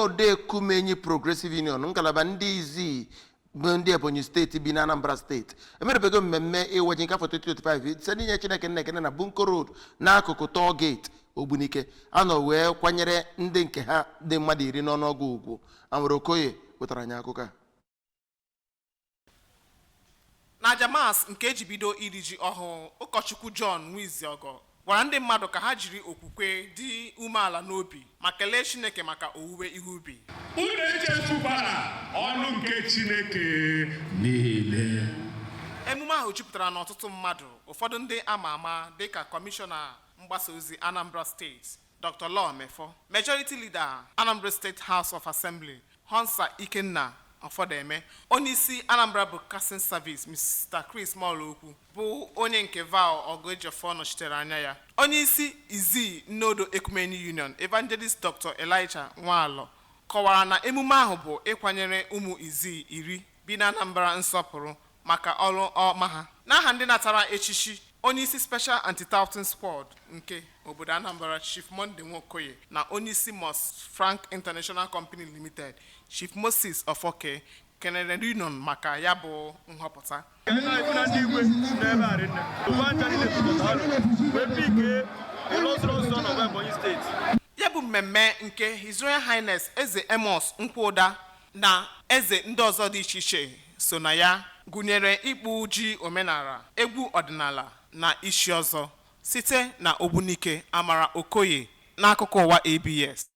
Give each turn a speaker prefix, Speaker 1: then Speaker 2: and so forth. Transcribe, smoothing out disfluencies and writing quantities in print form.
Speaker 1: Nnodo Ekwumaenyi Progressive Union ngalaba ndị Izzi bụ ndị Ebonyi steeti bi na Anambra steeti emerebego mmemme ịwaji nke afọ 2025 site n'inye Chineke Nnekene na Bunko Road n'akụkụ toll gate Ogbunike anọ wee kwanyere ndị nke ha dị mmadụ 10 n'ọnụọgụ ugwu. Amara Okoye wetara anyị akụkọ a.
Speaker 2: Na Jamas nke eji bido iri ji ọhụụ, ụkọchukwu John Nwiziogo gwara ndị mmadụ ka ha jiri okwukwe dị umeala n'obi ma kelee Chineke maka owuwe ihe ubi.
Speaker 3: Unu echefukwala ọnụ nke Chineke niile.
Speaker 2: Emume ahụ jupụtara n'ọtụtụ mmadụ, ụfọdụ ndị ama ama dịka kọmishọna mgbasa ozi Anambra steeti Dr. Law Mefo, Majority Leader Anambra State House of Assembly Honsa Ikenna Ọfọdeme, onye isi Anambra Broadcasting Service Mr. Chris Mọlokwu bụ onye nke Val Ogojiofo nọchitere anya ya, onye isi Izzi Nnodo Ekwumaenyi Union Evangelist Dr. Elijah Nwalo kọwara na emume ahụ bụ ịkwanyere ụmụ Izzi 10 bi na Anambra nsọpụrụ maka ọrụ ọma ha. N'aha ndị natara echichi, onye isi Special Anti-Touting Squad nke obodo Anambra Chief Monday Nwokoye na onye isi Mos Frank International Company Limited Chief Moses Ofoke kenere Union maka ya bụ nhọpụta. Ya bụ mmemme nke His Royal Highness Eze Amos Nkwuoda na eze ndị ọzọ dị iche iche so na ya, gụnyere ikpu ji omenala, egwu ọdịnala na isi ọzọ site na Ogbunike. Amara Okoye n'akụkọ ụwa ABS.